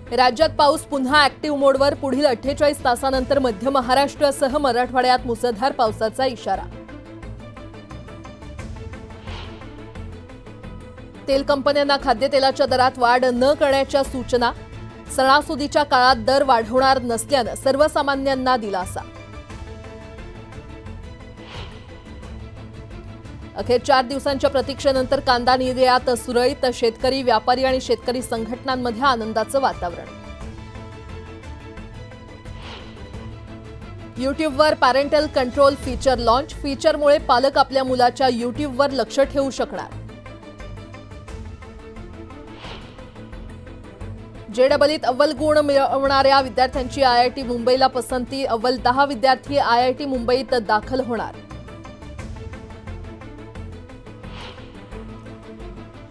राज्यात पाऊस पुन्हा ऍक्टिव्ह मोडवर पुढील 48 तासांनंतर मध्य महाराष्ट्रासह मराठवाड्यात मुसळधार पावसाचा इशारा। तेल कंपन्यांना खाद्यतेलाच्या दरात वाढ न करण्याच्या सूचना। सणासुदीच्या काळात दर वाढवणार नसल्यानं सर्वसामान्यांना दिलासा। अखेर 4 दिवसांच्या प्रतीक्षेनंतर कांदा निर्यात सुरळीत। शेतकरी व्यापारी आणि शेतकरी संघटनांमध्ये आनंदाचं वातावरण। यूट्यूबवर पॅरेंटल कंट्रोल फीचर लॉन्च। फीचरमुळे पालक आपल्या मुलाच्या यूट्यूबवर लक्ष ठेवू शकणार। जेडबलीत अव्वल गुण मिळवणाऱ्या विद्यार्थ्यांची आयआयटी मुंबईला पसंती। अव्वल 10 विद्यार्थी आयआयटी मुंबईत दाखल होणार।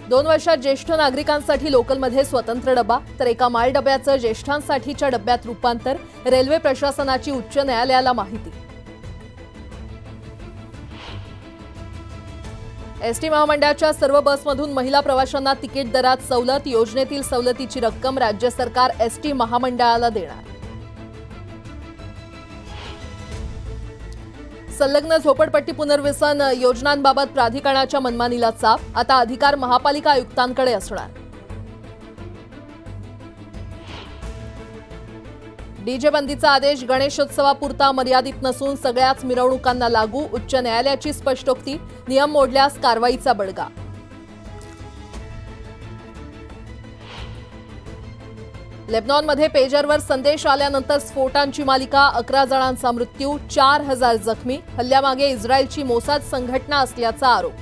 2 वर्षात ज्येष्ठ नागरिकांसाठी लोकलमध्ये स्वतंत्र डबा तर एका माल डब्याचं ज्येष्ठांसाठीच्या डब्यात रूपांतर। रेल्वे प्रशासनाची उच्च न्यायालयाला माहिती। एसटी महामंडळाच्या सर्व बसमधून महिला प्रवाशांना तिकीट दरात सवलत। योजनेतील सवलतीची रक्कम राज्य सरकार एसटी महामंडळाला देणार। संलग्न झोपडपट्टी पुनर्वसन योजनांबाबत प्राधिकरणाच्या मनमानीला चाप। आता अधिकार महापालिका आयुक्तांकडे असणार। डीजे बंदीचा आदेश गणेशोत्सवापुरता मर्यादित नसून सगळ्याच मिरवणुकांना लागू। उच्च न्यायालयाची स्पष्टोक्ती। नियम मोडल्यास कारवाईचा बडगा। लेबनॉनमध्ये पेजरवर संदेश आल्यानंतर स्फोटांची मालिका। 11 जणांचा मृत्यू, 4000 जखमी। हल्ल्यामागे इस्रायलची मोसाद संघटना असल्याचा आरोप।